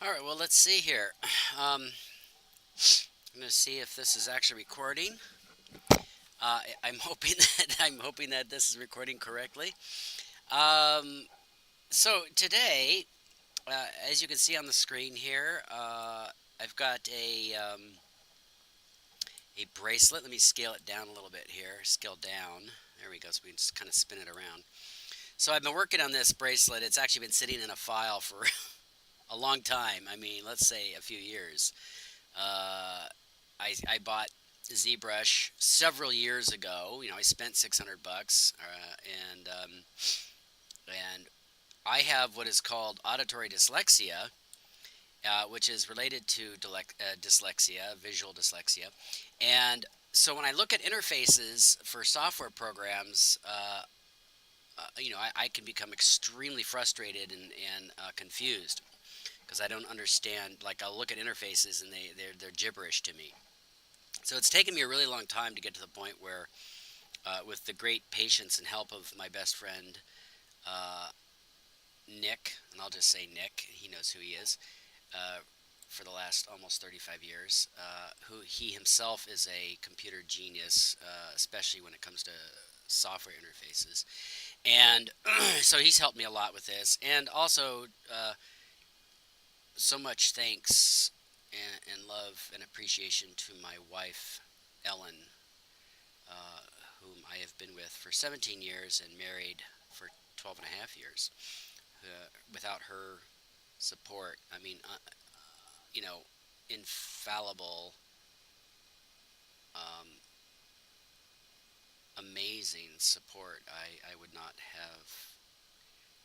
All right, well, let's see here. Um, I'm going to see if this is actually recording. I'm hoping that this is recording correctly. Um, so today, as you can see on the screen here, I've got a bracelet. Let me scale it down a little bit here. Scale down. There we go. So we can just kind of spin it around. So I've been working on this bracelet. It's actually been sitting in a file for a long time. I mean, let's say a few years. Uh, I bought ZBrush several years ago. I spent $600, and I have what is called auditory dyslexia, which is related to dyslexia, visual dyslexia, and so when I look at interfaces for software programs, I can become extremely frustrated and confused because I don't understand. Like I'll look at interfaces and they're gibberish to me. So it's taken me a really long time to get to the point where, with the great patience and help of my best friend, uh, Nick, and I'll just say Nick, he knows who he is, uh, for the last almost 35 years, who he himself is a computer genius, especially when it comes to software interfaces. And so he's helped me a lot with this. And also, so much thanks and love and appreciation to my wife, Ellen, uh, whom I have been with for 17 years and married for 12 and a half years. Without her support, I mean, you know, infallible, um, amazing support, I would not have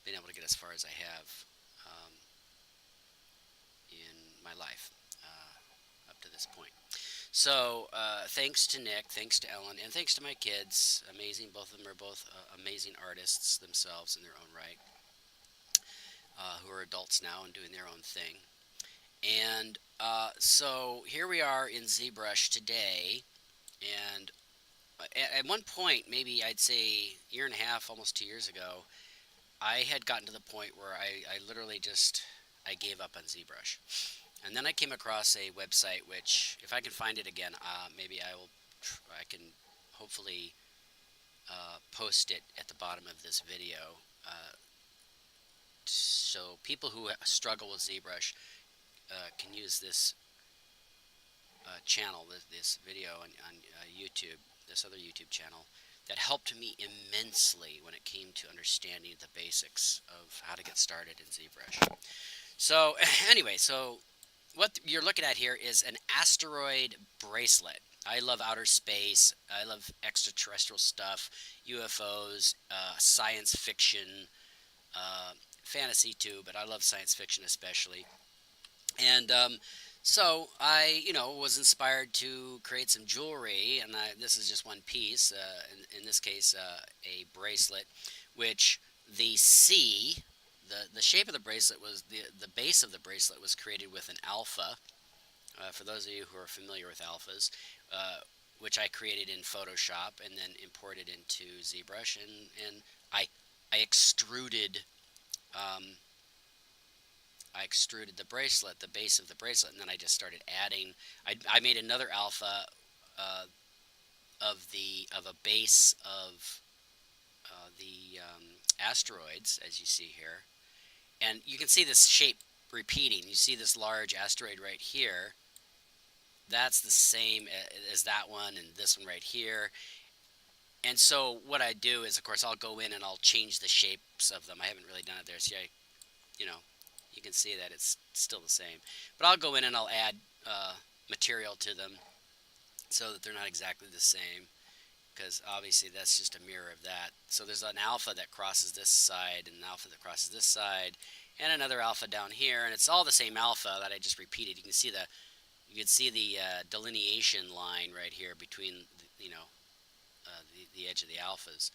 been able to get as far as I have, um, in my life, up to this point. So, thanks to Nick, thanks to Ellen, and thanks to my kids. Amazing. Both of them are both amazing artists themselves in their own right, who are adults now and doing their own thing. And so here we are in ZBrush today. And at one point, maybe I'd say a year and a half, almost 2 years ago, I had gotten to the point where I literally just I gave up on ZBrush. And then I came across a website which, if I can find it again, maybe I can hopefully post it at the bottom of this video. So people who struggle with ZBrush can use this channel, this video on YouTube, this other YouTube channel, that helped me immensely when it came to understanding the basics of how to get started in ZBrush. So anyway, so what you're looking at here is an asteroid bracelet. I love outer space. I love extraterrestrial stuff, UFOs, science fiction, uh, fantasy too, but I love science fiction especially. And so I, was inspired to create some jewelry, and this is just one piece. In this case, a bracelet, which the C, the shape of the bracelet was the base of the bracelet was created with an alpha. For those of you who are familiar with alphas, which I created in Photoshop and then imported into ZBrush, and I I extruded. Um, I extruded the bracelet, the base of the bracelet, and then I just started adding. I made another alpha, uh, of a base of the asteroids, as you see here, and you can see this shape repeating. You see this large asteroid right here. That's the same as that one and this one right here. And so what I do is, of course, I'll go in and I'll change the shapes of them. I haven't really done it there. See, you know, you can see that it's still the same. But I'll go in and I'll add material to them so that they're not exactly the same, because obviously that's just a mirror of that. So there's an alpha that crosses this side and an alpha that crosses this side and another alpha down here, and it's all the same alpha that I just repeated. You can see the delineation line right here between the edge of the alphas.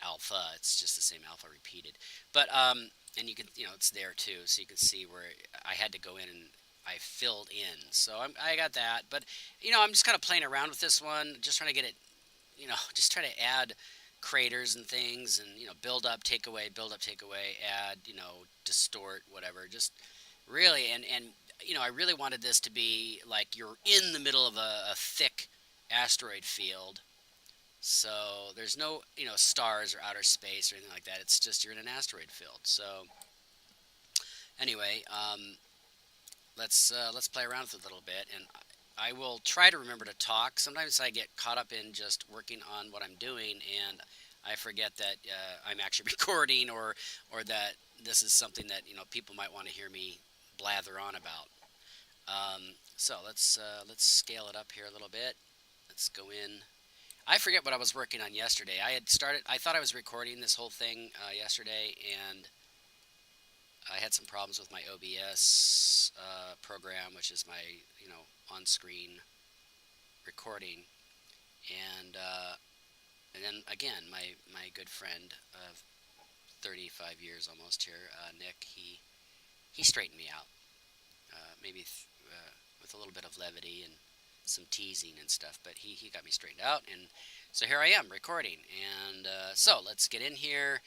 Alpha, it's just the same alpha repeated. But and you can, it's there too, so you can see where I had to go in and I filled in. So I got that, but I'm just kind of playing around with this one, just trying to get it, just try to add craters and things, and build up, take away, build up, take away, add, distort, whatever. Just really, and you know, I really wanted this to be like you're in the middle of a thick asteroid field. So there's no, you know, stars or outer space or anything like that. It's just you're in an asteroid field. So anyway, let's play around with it a little bit, and I will try to remember to talk. Sometimes I get caught up in just working on what I'm doing, and I forget that I'm actually recording, or that this is something that, you know, people might want to hear me blather on about. So let's scale it up here a little bit. Let's go in. I forget what I was working on yesterday. I had started. I thought I was recording this whole thing yesterday, and I had some problems with my OBS program, which is my, you know, on-screen recording, and then again, my good friend of 35 years almost here, Nick, he straightened me out, maybe with a little bit of levity and some teasing and stuff, but he got me straightened out, and so here I am recording, and so let's get in here.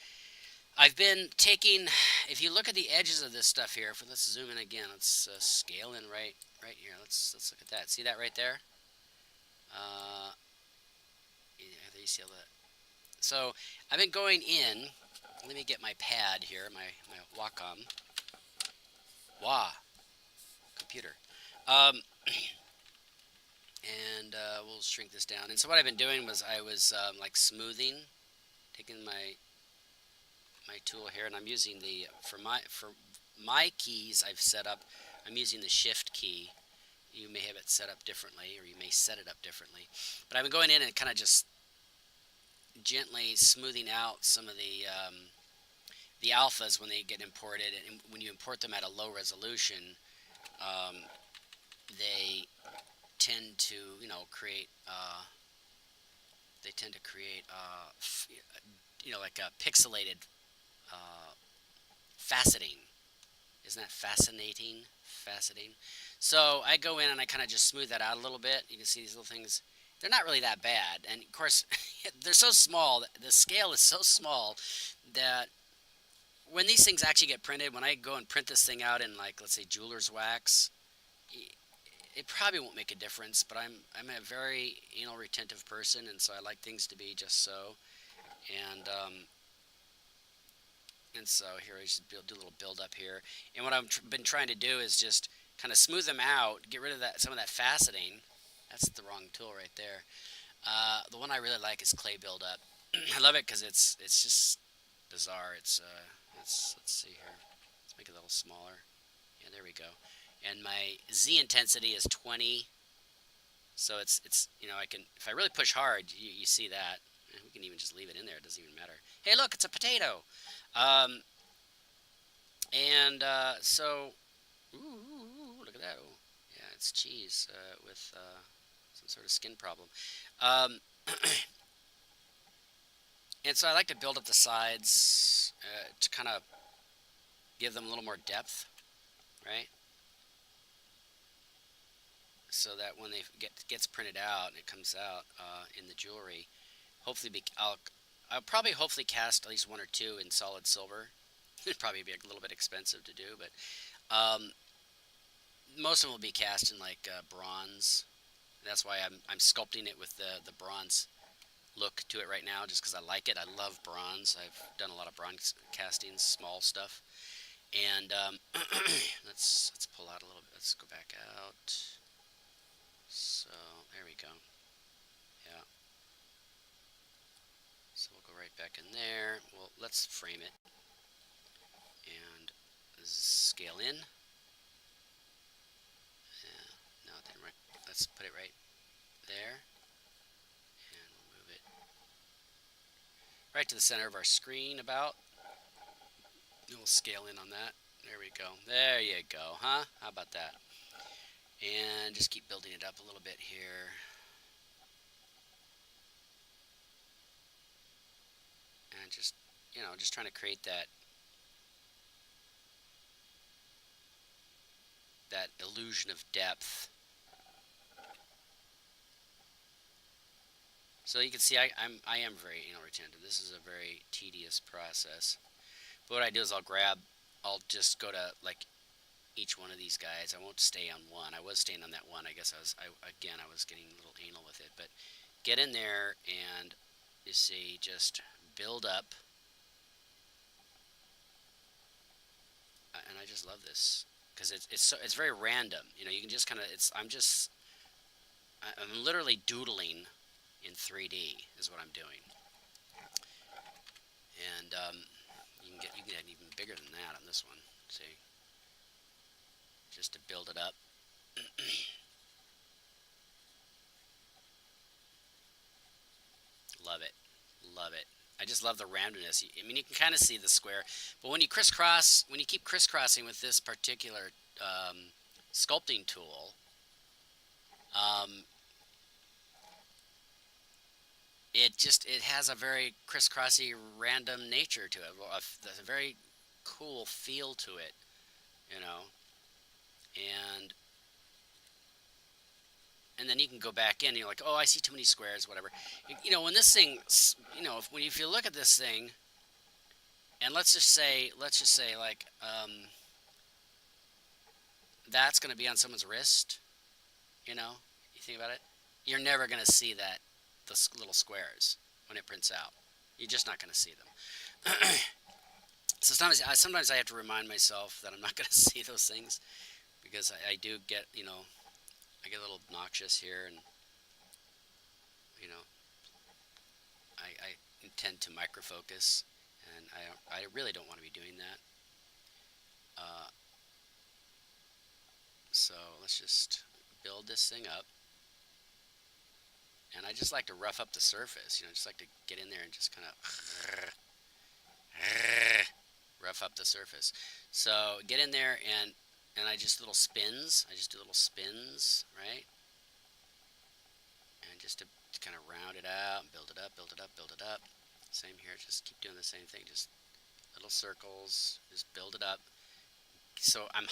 I've been taking, if you look at the edges of this stuff here, let's zoom in again. Let's scale in right here. Let's look at that. See that right there? Uh, yeah, you see all that. So I've been going in. Let me get my pad here, my Wacom. Wah, computer. Um, and we'll shrink this down. And so what I've been doing was I was like smoothing, taking my tool here, and I'm using the for my keys I've set up. I'm using the Shift key. You may have it set up differently, or you may set it up differently. But I've been going in and kind of just gently smoothing out some of the alphas when they get imported, and when you import them at a low resolution, um, they tend to, you know, create they tend to create you know, like a pixelated uh, faceting. Isn't that fascinating? Fascinating. So I go in and I kind of just smooth that out a little bit. You can see these little things. They're not really that bad, and of course, they're so small. The scale is so small that when these things actually get printed, when I go and print this thing out in, like, let's say jeweler's wax, it probably won't make a difference. But I'm a very anal retentive person, and so I like things to be just so. And and so here I just do a little build up here. And what I've been trying to do is just kind of smooth them out, get rid of that some of that faceting. That's the wrong tool right there. The one I really like is clay buildup. I love it because it's just bizarre. Let's see here. Let's make it a little smaller. Yeah, there we go. And my Z intensity is 20. So it's you know, I can, if I really push hard, you see that. And we can even just leave it in there. It doesn't even matter. Hey, look, it's a potato. Um, and so, look at that. Ooh, yeah, it's cheese with some sort of skin problem. Um, and so I like to build up the sides to kind of give them a little more depth, right? So that when they gets printed out and it comes out in the jewelry, hopefully I'll probably hopefully cast at least one or two in solid silver. It'd probably be a little bit expensive to do, but most of them will be cast in like bronze. That's why I'm sculpting it with the bronze look to it right now, just because I like it. I love bronze. I've done a lot of bronze castings, small stuff. And let's pull out a little bit. Let's go back out. So there we go. Yeah. So we'll go right back in there. Well, let's frame it and scale in. Yeah, no, it didn't work. Let's put it right there, and we'll move it right to the center of our screen about. And we'll scale in on that. There we go. There you go, huh? How about that? And just keep building it up a little bit here. And just, you know, just trying to create that illusion of depth. So you can see I am very anal retentive. This is a very tedious process. But what I do is I'll just go to like each one of these guys. I won't stay on one. I was staying on that one. I guess I was getting a little anal with it. But get in there and you see, just build up. And I just love this because it's very random. You know, you can just kind of I'm literally doodling in 3D is what I'm doing, and you can get even bigger than that on this one. See, just to build it up. Love it, love it. I just love the randomness. I mean, you can kind of see the square, but when you keep crisscrossing with this particular sculpting tool, um, it has a very crisscrossy, random nature to it. A very cool feel to it, you know. And then you can go back in and you're like, oh, I see too many squares, whatever. You know, when this thing, you know, if you look at this thing, and let's just say like, that's going to be on someone's wrist, you know, you think about it, you're never going to see the little squares when it prints out. You're just not going to see them. So sometimes I have to remind myself that I'm not going to see those things because I do get, you know, I get a little obnoxious here, and you know, I intend to microfocus, and I really don't want to be doing that. So let's just build this thing up, and I just like to rough up the surface. You know, just like to get in there and just kind of rough up the surface. So get in there and I just little spins. I just do little spins, right? And just to kind of round it out and build it up, build it up, build it up. Same here, just keep doing the same thing. Just little circles, just build it up. So I'm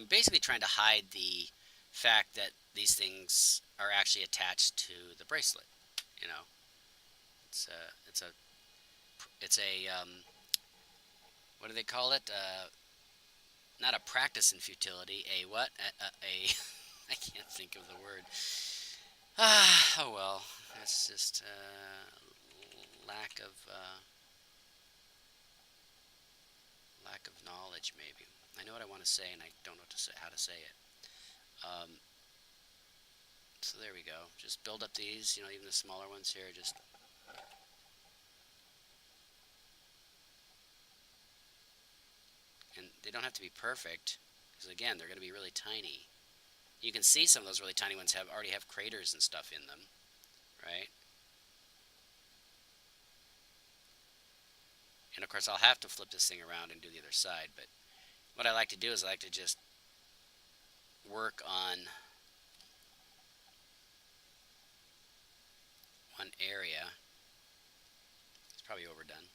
basically trying to hide the fact that these things are actually attached to the bracelet. You know, it's a what do they call it? Not a practice in futility. A what? A I can't think of the word. Oh well. That's just lack of lack of knowledge, maybe. I know what I want to say, and I don't know how to say it. Um, so there we go. Just build up these. You know, even the smaller ones here. Just and they don't have to be perfect because again, they're going to be really tiny. You can see some of those really tiny ones already have craters and stuff in them, right? And of course, I'll have to flip this thing around and do the other side. But what I like to do is I like to just work on one area. It's probably overdone.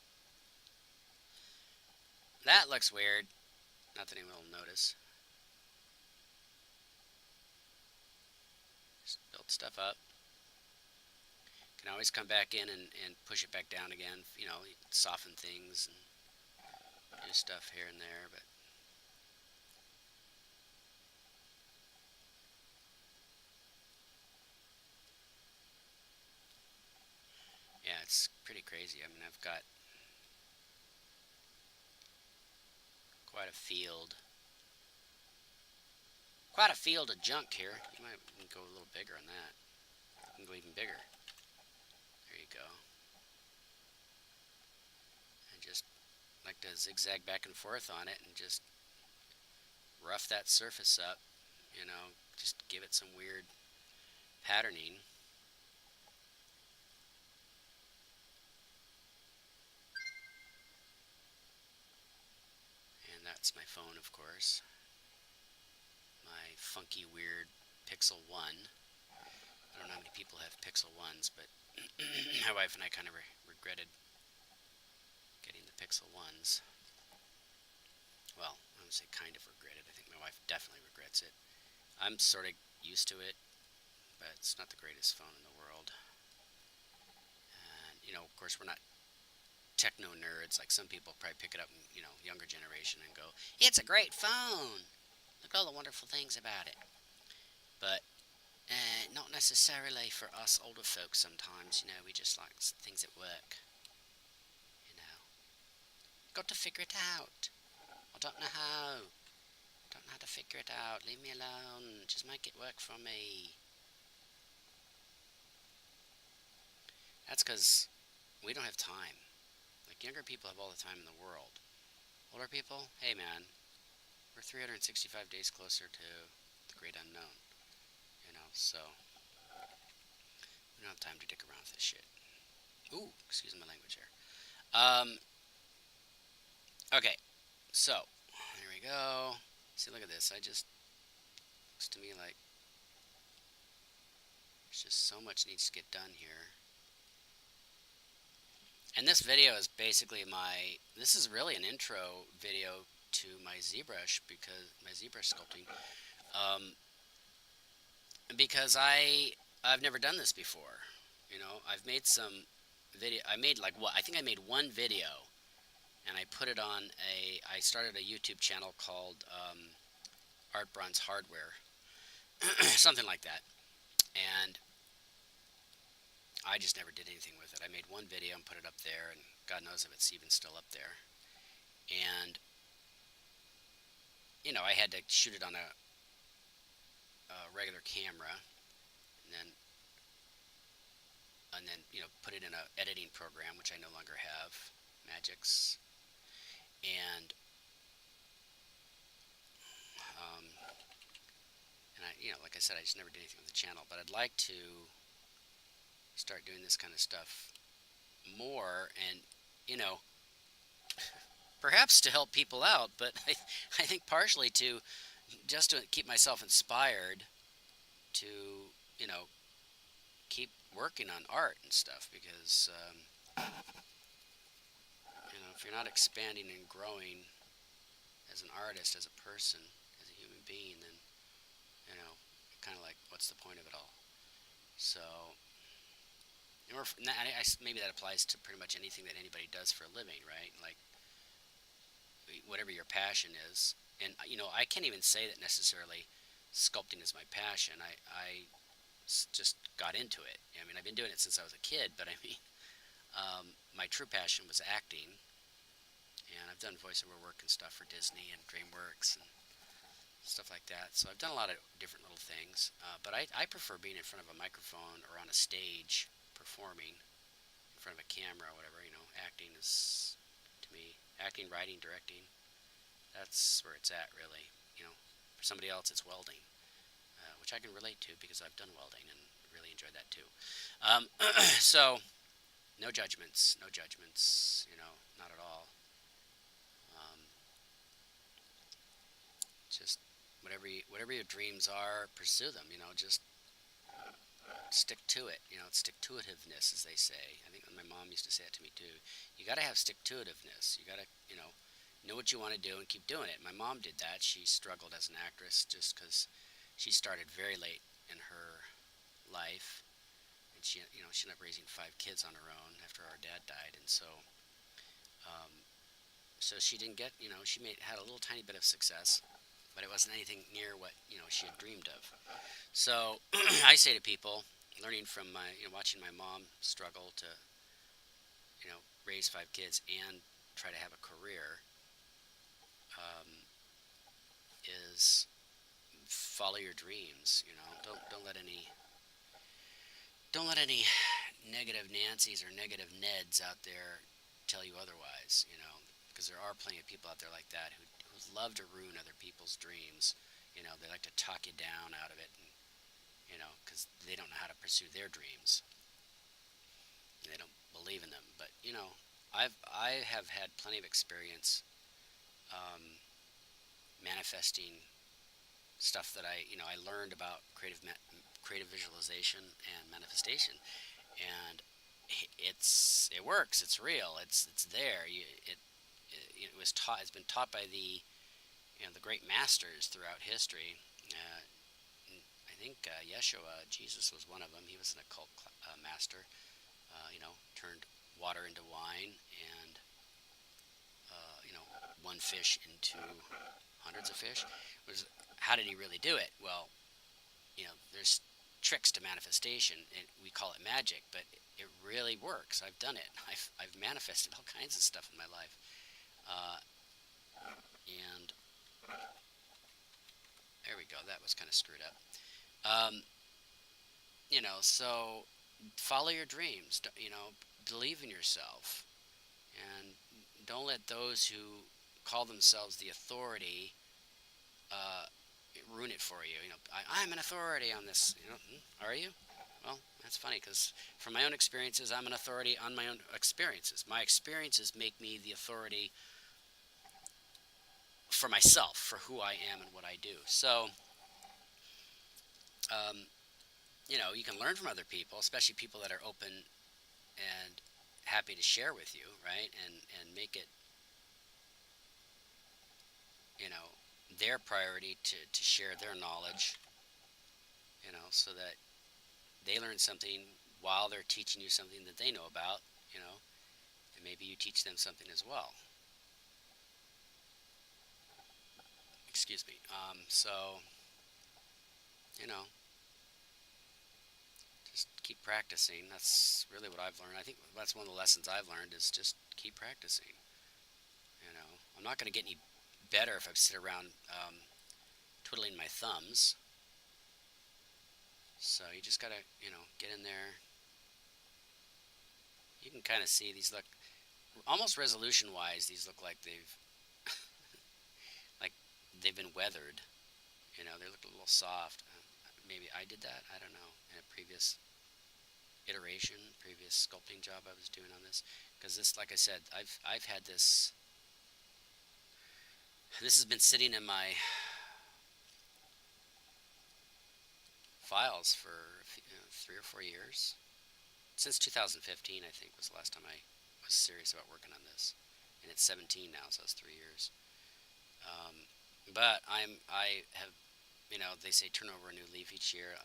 That looks weird. Not that anyone will notice. Just build stuff up. Can always come back in and push it back down again. You know, soften things and do stuff here and there. But yeah, it's pretty crazy. I mean, I've got quite a field. Quite a field of junk here. You might go a little bigger on that. You can go even bigger. There you go. And just like to zigzag back and forth on it and just rough that surface up. You know, just give it some weird patterning. And that's my phone, of course. My funky, weird Pixel 1. I don't know how many people have Pixel 1s, but my wife and I kind of regretted getting the Pixel 1s. Well, I would say kind of regretted. I think my wife definitely regrets it. I'm sort of used to it, but it's not the greatest phone in the world. And, you know, of course, we're not techno nerds like some people probably pick it up, you know, younger generation and go, it's a great phone. loved all the wonderful things about it. But not necessarily for us older folks sometimes, we just like things that work, you know. Got to figure it out. I don't know how. Don't know how to figure it out. Leave me alone. Just make it work for me. That's because we don't have time. Like, younger people have all the time in the world. Older people, hey man, we're 365 days closer to the great unknown, so we don't have time to dick around with this shit. Ooh, excuse my language here. Okay, so, here we go. See, look at this. Looks to me like there's just so much needs to get done here. And this video is basically this is really an intro video to my ZBrush, because my ZBrush sculpting, because I've never done this before. I've made some video. I made I think I made one video, and I put it on I started a YouTube channel called Art Bronze Hardware, something like that, and I just never did anything with it. I made one video and put it up there, and God knows if it's even still up there. And I had to shoot it on a regular camera, and then put it in a editing program, which I no longer have, Magix. And like I said, I just never did anything with the channel, but I'd like to start doing this kind of stuff more, and perhaps to help people out, but I think partially just to keep myself inspired to keep working on art and stuff, because if you're not expanding and growing as an artist, as a person, as a human being, then kind of like, what's the point of it all? So maybe that applies to pretty much anything that anybody does for a living, right? Like, whatever your passion is. And I can't even say that necessarily sculpting is my passion. I just got into it. I mean, I've been doing it since I was a kid, but I mean, my true passion was acting, and I've done voiceover work and stuff for Disney and DreamWorks and stuff like that. So I've done a lot of different little things, but I prefer being in front of a microphone or on a stage performing in front of a camera or whatever. Acting is, to me, acting, writing, directing, that's where it's at, really. For somebody else, it's welding, which I can relate to because I've done welding and really enjoyed that too. So, no judgments, not at all. Just whatever your dreams are, pursue them. Just stick to it. It's stick-to-itiveness, as they say. I think my mom used to say it to me too. You got to have stick-to-itiveness. You got to, know what you want to do and keep doing it. My mom did that. She struggled as an actress just because she started very late in her life, and she ended up raising 5 kids on her own after our dad died, and so she didn't get, she had a little tiny bit of success, but it wasn't anything near what she had dreamed of. So I say to people, learning from watching my mom struggle to raise 5 kids and try to have a career, is follow your dreams. Don't let any negative Nancy's or negative Neds out there tell you otherwise. Because there are plenty of people out there like that who love to ruin other people's dreams. They like to talk you down out of it, and because they don't know how to pursue their dreams. They don't believe in them. But I have had plenty of experience manifesting stuff that I learned about creative visualization and manifestation, and it works. It's real. It's there. It was taught. It's been taught by the great masters throughout history. I think Yeshua, Jesus, was one of them. He was an occult master. Turned water into wine, and one fish into 100 hundreds of fish. Was how did he really do it? Well, there's tricks to manifestation, and we call it magic, but it really works. I've done it. I've manifested all kinds of stuff in my life, uh, and there we go. That was kind of screwed up. Um, so follow your dreams. Believe in yourself, and don't let those who call themselves the authority uh, ruin it for you. I'm an authority on this. Are you? Well, that's funny because from my own experiences, I'm an authority on my own experiences. My experiences make me the authority for myself, for who I am and what I do. So, um, you can learn from other people, especially people that are open and happy to share with you, right? And make it, their priority to share their knowledge, so that they learn something while they're teaching you something that they know about, and maybe you teach them something as well. Excuse me. So, you know, just keep practicing. That's really what I've learned. I think that's one of the lessons I've learned is just keep practicing. I'm not going to get any better if I sit around twiddling my thumbs. So you just got to, get in there. You can kind of see these look almost resolution-wise. These look like like they've been weathered. They look a little soft. Maybe I did that. I don't know. In a previous iteration, previous sculpting job I was doing on this, because this, like I said, I've had this. This has been sitting in my files for 3 or 4 years. Since 2015, I think, was the last time I was serious about working on this. And it's 17 now, so that's 3 years. But I have, they say turn over a new leaf each year,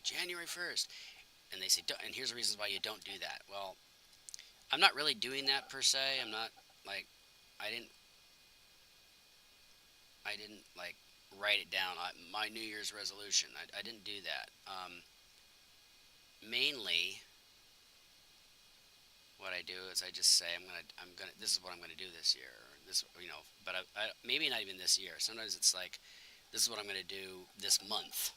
January 1st. And they say, and here's the reasons why you don't do that. Well, I'm not really doing that per se. I'm not, like, I didn't like write it down. My New Year's resolution. I didn't do that. Mainly, what I do is I just say I'm gonna. This is what I'm gonna do this year. Or this, But maybe not even this year. Sometimes it's like, this is what I'm gonna do this month.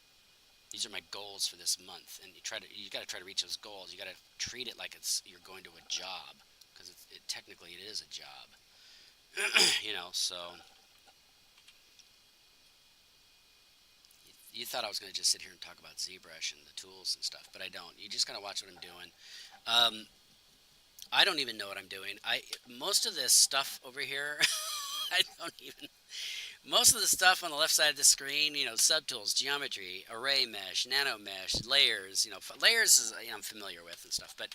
These are my goals for this month, and you got to try to reach those goals. You got to treat it like you're going to a job, because technically it is a job. So. You thought I was going to just sit here and talk about ZBrush and the tools and stuff, but I don't. You just got to watch what I'm doing. I don't even know what I'm doing. Most of this stuff over here, I don't even. Most of the stuff on the left side of the screen, subtools, geometry, array mesh, nano mesh, layers. Layers is I'm familiar with and stuff, but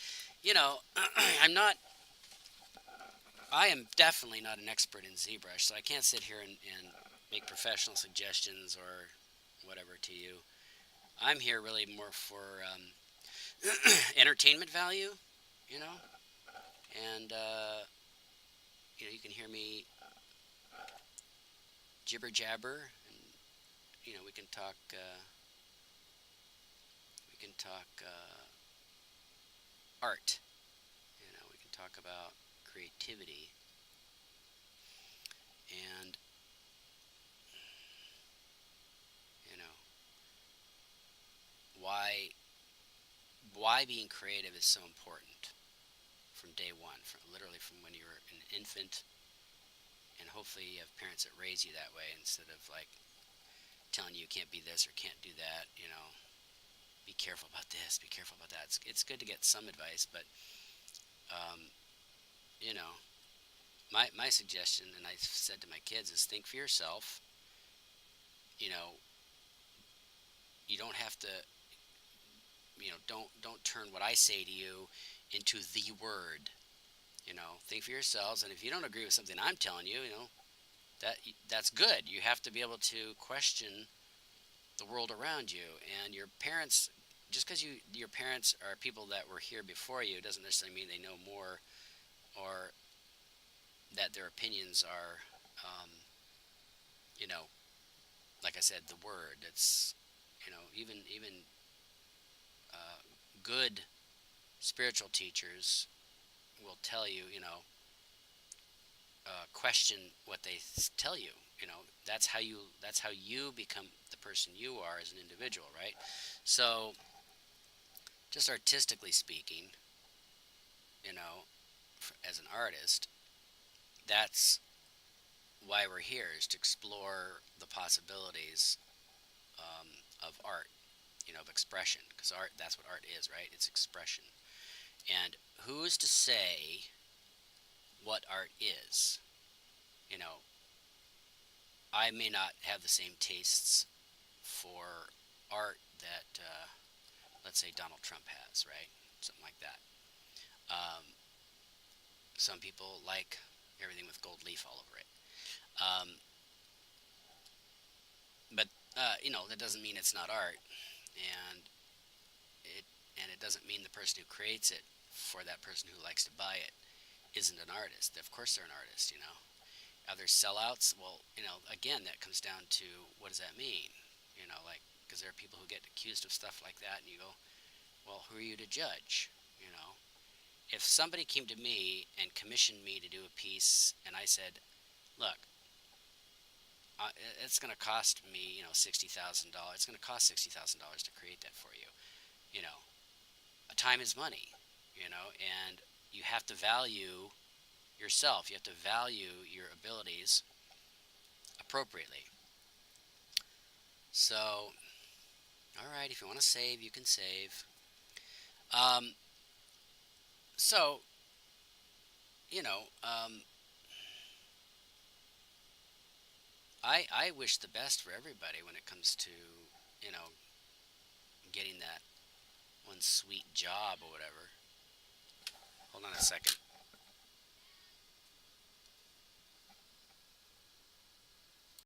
I'm not. I am definitely not an expert in ZBrush, so I can't sit here and make professional suggestions or whatever to you. I'm here really more for entertainment value, and you can hear me jibber jabber, and we can talk. Art. We can talk about creativity, and why being creative is so important from day one, literally from when you're an infant, and hopefully you have parents that raise you that way instead of like telling you can't be this or can't do that. Be careful about this, be careful about that. It's good to get some advice, but my suggestion, and I've said to my kids, is think for yourself. You don't have to. Don't turn what I say to you into the word. Think for yourselves, and if you don't agree with something I'm telling you, that's good. You have to be able to question the world around you, and your parents. Just because your parents are people that were here before you doesn't necessarily mean they know more, or that their opinions are, like I said, the word. It's, even good spiritual teachers will tell you, question what they tell you. That's how you become the person you are as an individual, right? So, just artistically speaking, you know, as an artist, that's why we're here, is to explore the possibilities of art, of expression, because art, that's what art is, right? It's expression. And who's to say what art is? You know, I may not have the same tastes for art that, let's say, Donald Trump has, right? Something like that. Um, some people like everything with gold leaf all over it. Um, but that doesn't mean it's not art, and it and it doesn't mean the person who creates it for that person who likes to buy it isn't an artist. Of course, they're an artist. Are there sellouts? Well, again, that comes down to, what does that mean? Like, because there are people who get accused of stuff like that, and you go, well, who are you to judge? You know, if somebody came to me and commissioned me to do a piece, and I said, look, it's going to cost me, $60,000. It's going to cost $60,000 to create that for you. You know, time is money. And you have to value yourself. You have to value your abilities appropriately. So, all right, if you want to save, you can save. Um, so, you know, um, I wish the best for everybody when it comes to, you know, getting that one sweet job or whatever. Hold on a second.